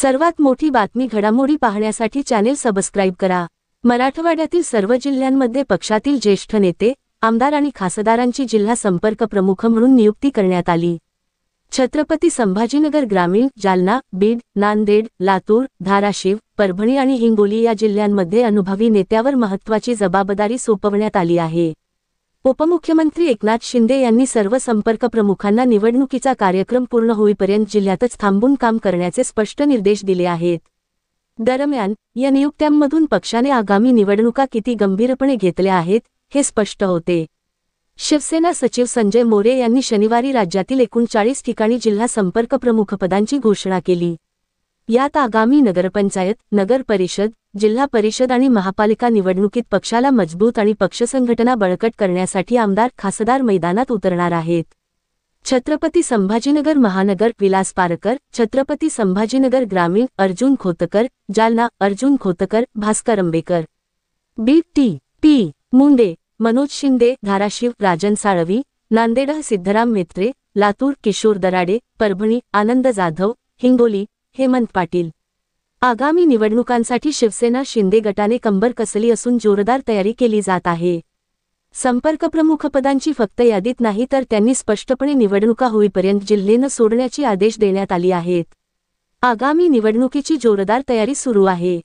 सर्वात मोठी बातमी घडामोडी पाहण्यासाठी चॅनेल सबस्क्राइब करा। मराठवाड्यातील सर्व जिल्ह्यांमध्ये पक्षातील ज्येष्ठ नेते, आमदार आणि खासदारांची जिल्हा संपर्क प्रमुख म्हणून नियुक्ती करण्यात आली। छत्रपती संभाजीनगर ग्रामीण, जालना, बीड, नांदेड, लातूर, धाराशिव, परभणी आणि हिंगोली या जिल्ह्यांमध्ये अनुभवी नेत्यावर महत्त्वाची जबाबदारी सोपवण्यात आली आहे। उपमुख्यमंत्री एकनाथ शिंदे यांनी सर्व संपर्क प्रमुखांना निवडणुकीचा कार्यक्रम पूर्ण होईपर्यंत जिल्ह्यातच थांबून काम करण्याचे स्पष्ट निर्देश दिले आहेत। दरम्यान, या नियुक्त्यांमधून पक्षाने आगामी निवडणुका किती गंभीरपणे घेतल्या आहेत, हे स्पष्ट होते। शिवसेना सचिव संजय मोरे यांनी शनिवारी राज्यातील 39 ठिकाणी जिल्हा संपर्क प्रमुख पदांची घोषणा केली। यात आगामी नगरपंचायत, नगर परिषद, जिल्हा परिषद आणि महापालिका निवडणुकीत पक्षाला मजबूत आणि पक्षसंघटना बळकट करण्यासाठी आमदार, खासदार मैदानात उतरणार आहेत। छत्रपती संभाजीनगर महानगर, विलास पारकर, छत्रपती संभाजीनगर ग्रामीण, अर्जुन खोतकर, जालना, अर्जुन खोतकर, भास्कर अंबेकर, बीड टी.पी. मुंडे, मनोज शिंदे, धाराशिव, राजन साळवी, नांदेड सिद्धराम मेत्रे, लातूर, किशोर दराडे, परभणी, आनंद जाधव, हिंगोली, हेमंत पाटील। आगामी निवडणुकांसाठी शिवसेना शिंदे गटाने कंबर कसली असून जोरदार तयारी केली जात आहे। संपर्क प्रमुख पदांची फक्त यादीत नाही तर त्यांनी स्पष्टपणे निवडणुका होईपर्यंत जिल्हे न सोडण्याचे आदेश देण्यात आले आहेत। आगामी निवडणुकीची जोरदार तयारी सुरू आहे।